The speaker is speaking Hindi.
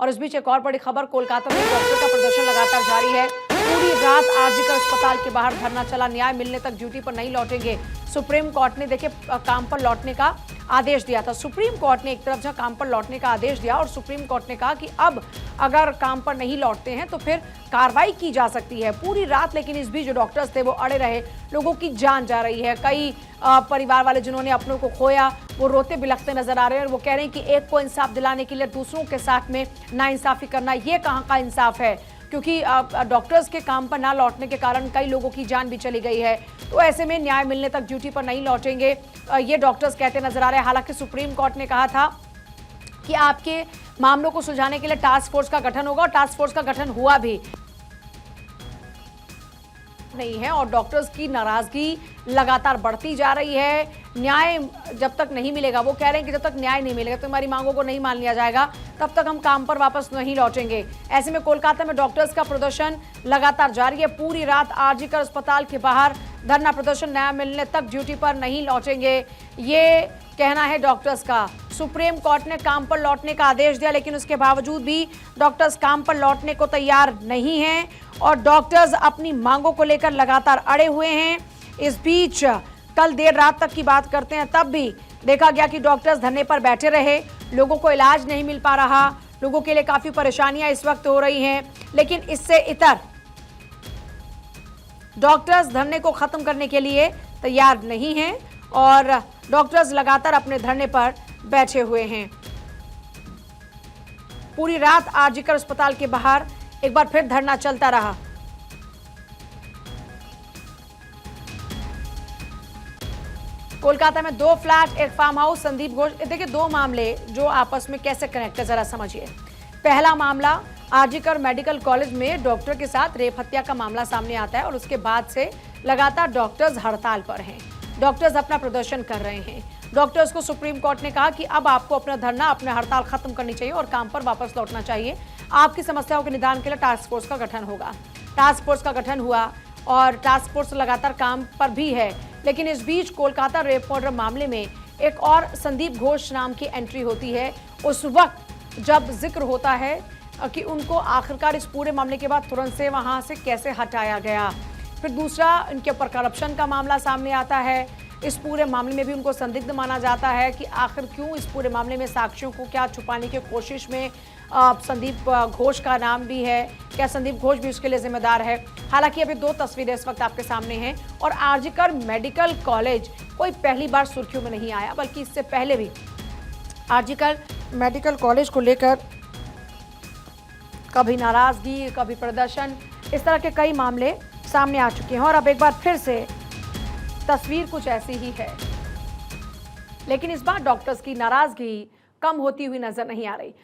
और इस बीच एक और बड़ी खबर, कोलकाता में डॉक्टर का प्रदर्शन लगातार जारी है। पूरी रात आरजीकर अस्पताल के बाहर धरना चला। न्याय मिलने तक ड्यूटी पर नहीं लौटेंगे। सुप्रीम कोर्ट ने देखिए काम पर लौटने का आदेश दिया था। सुप्रीम कोर्ट ने एक तरफ जहां काम पर लौटने का आदेश दिया और सुप्रीम कोर्ट ने कहा कि अब अगर काम पर नहीं लौटते हैं तो फिर कार्रवाई की जा सकती है। पूरी रात लेकिन इस बीच जो डॉक्टर्स थे वो अड़े रहे। लोगों की जान जा रही है। कई परिवार वाले जिन्होंने अपनों को खोया वो रोते बिलखते नजर आ रहे हैं और वो कह रहे हैं कि एक को इंसाफ दिलाने के लिए दूसरों के साथ में नाइंसाफी करना, ये कहाँ का इंसाफ है, क्योंकि डॉक्टर्स के काम पर ना लौटने के कारण कई लोगों की जान भी चली गई है। तो ऐसे में न्याय मिलने तक ड्यूटी पर नहीं लौटेंगे, ये डॉक्टर्स कहते नजर आ रहे हैं। हालांकि सुप्रीम कोर्ट ने कहा था कि आपके मामलों को सुलझाने के लिए टास्क फोर्स का गठन होगा और टास्क फोर्स का गठन हुआ भी नहीं है और डॉक्टर्स की नाराजगी लगातार बढ़ती जा रही है। न्याय जब तक नहीं मिलेगा, वो कह रहे हैं कि जब तक न्याय नहीं मिलेगा तो हमारी मांगों को नहीं मान लिया जाएगा, तब तक हम काम पर वापस नहीं लौटेंगे। ऐसे में कोलकाता में डॉक्टर्स का प्रदर्शन लगातार जारी है। पूरी रात आरजीकर अस्पताल के बाहर धरना प्रदर्शन, न्याय मिलने तक ड्यूटी पर नहीं लौटेंगे, ये कहना है डॉक्टर्स का। सुप्रीम कोर्ट ने काम पर लौटने का आदेश दिया लेकिन उसके बावजूद भी डॉक्टर्स काम पर लौटने को तैयार नहीं हैं और डॉक्टर्स अपनी मांगों को लेकर लगातार अड़े हुए हैं। इस बीच कल देर रात तक की बात करते हैं, तब भी देखा गया कि डॉक्टर्स धरने पर बैठे रहे। लोगों को इलाज नहीं मिल पा रहा, लोगों के लिए काफी परेशानियां इस वक्त हो रही हैं, लेकिन इससे इतर डॉक्टर्स धरने को खत्म करने के लिए तैयार नहीं हैं और डॉक्टर्स लगातार अपने धरने पर बैठे हुए हैं। पूरी रात आरजीकर अस्पताल के बाहर एक बार फिर धरना चलता रहा। कोलकाता में 2 फ्लैट, एक फार्म हाउस, संदीप घोष। देखिए 2 मामले जो आपस में कैसे कनेक्ट है, जरा समझिए। पहला मामला आरजीकर मेडिकल कॉलेज में डॉक्टर के साथ रेप हत्या का मामला सामने आता है और उसके बाद से लगातार डॉक्टर्स हड़ताल पर हैं। डॉक्टर्स अपना प्रदर्शन कर रहे हैं। डॉक्टर्स को सुप्रीम कोर्ट ने कहा कि अब आपको अपना धरना, अपने हड़ताल खत्म करनी चाहिए और काम पर वापस लौटना चाहिए। आपकी समस्याओं के निदान के लिए टास्क फोर्स का गठन होगा। टास्क फोर्स का गठन हुआ और टास्क फोर्स लगातार काम पर भी है, लेकिन इस बीच कोलकाता रेप मर्डर मामले में एक और संदीप घोष नाम की एंट्री होती है। उस वक्त जब जिक्र होता है कि उनको आखिरकार इस पूरे मामले के बाद तुरंत से वहां से कैसे हटाया गया। फिर दूसरा, इनके ऊपर करप्शन का मामला सामने आता है। इस पूरे मामले में भी उनको संदिग्ध माना जाता है कि आखिर क्यों इस पूरे मामले में साक्ष्यों को क्या छुपाने की कोशिश में संदीप घोष का नाम भी है, क्या संदीप घोष भी उसके लिए जिम्मेदार है। हालांकि अभी 2 तस्वीरें इस वक्त आपके सामने हैं और आरजीकर मेडिकल कॉलेज कोई पहली बार सुर्खियों में नहीं आया, बल्कि इससे पहले भी आरजीकर मेडिकल कॉलेज को लेकर कभी नाराजगी, कभी प्रदर्शन, इस तरह के कई मामले सामने आ चुके हैं और अब एक बार फिर से तस्वीर कुछ ऐसी ही है। लेकिन इस बार डॉक्टर्स की नाराजगी कम होती हुई नजर नहीं आ रही।